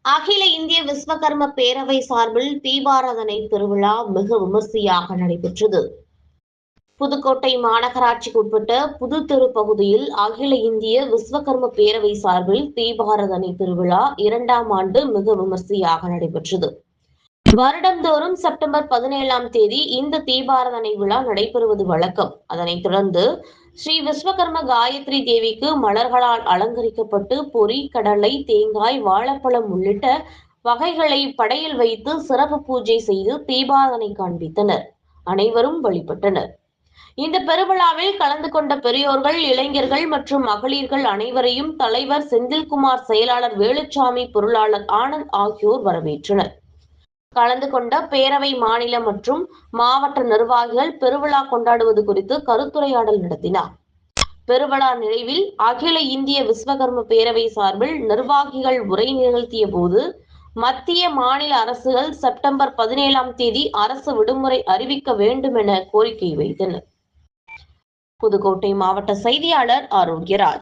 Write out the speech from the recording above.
அகில இந்திய விஸ்வகர்ம பேரவை சார்பில் தீபாராதனை திருவிழா மிக விமர்சையாக நடைபெற்றது. புதுக்கோட்டை மாநகராட்சிக்குட்பட்ட புதுத்தெரு பகுதியில் அகில இந்திய விஸ்வகர்ம பேரவை சார்பில் தீபாராதனை திருவிழா 2ஆம் ஆண்டு மிக விமர்சையாக நடைபெற்றது. வருடந்தோறும் செப்டம்பர் 17ஆம் தேதி இந்த தீபாராதனை விழா நடைபெறுவது வழக்கம். அதனைத் தொடர்ந்து ஸ்ரீ விஸ்வகர்ம காயத்ரி தேவிக்கு மலர்களால் அலங்கரிக்கப்பட்டு பொரி, கடலை, தேங்காய், வாழைப்பழம் உள்ளிட்ட வகைகளை படையல் வைத்து சிறப்பு பூஜை செய்து தீபாராதனை காண்பித்தனர். அனைவரும் வழிபட்டனர். இந்த பெருவிழாவில் கலந்து கொண்ட பெரியோர்கள், இளைஞர்கள் மற்றும் மகளிர்கள் அனைவரையும் தலைவர் செந்தில்குமார், செயலாளர் வேலுச்சாமி, பொருளாளர் ஆனந்த் ஆகியோர் வரவேற்றனர். கலந்து கொண்ட பேரவை மாநில மற்றும் மாவட்ட நிர்வாகிகள் பெருவிழா கொண்டாடுவது குறித்து கருத்துரையாடல் நடத்தினார். பெருவிழா நிறைவில் அகில இந்திய விஸ்வகர்ம பேரவை சார்பில் நிர்வாகிகள் உரை நிகழ்த்திய போது, மத்திய மாநில அரசுகள் செப்டம்பர் 17ஆம் தேதி அரசு விடுமுறை அறிவிக்க வேண்டும் என கோரிக்கை வைத்தனர். புதுக்கோட்டை மாவட்ட செய்தியாளர் ஆரோக்கியராஜ்.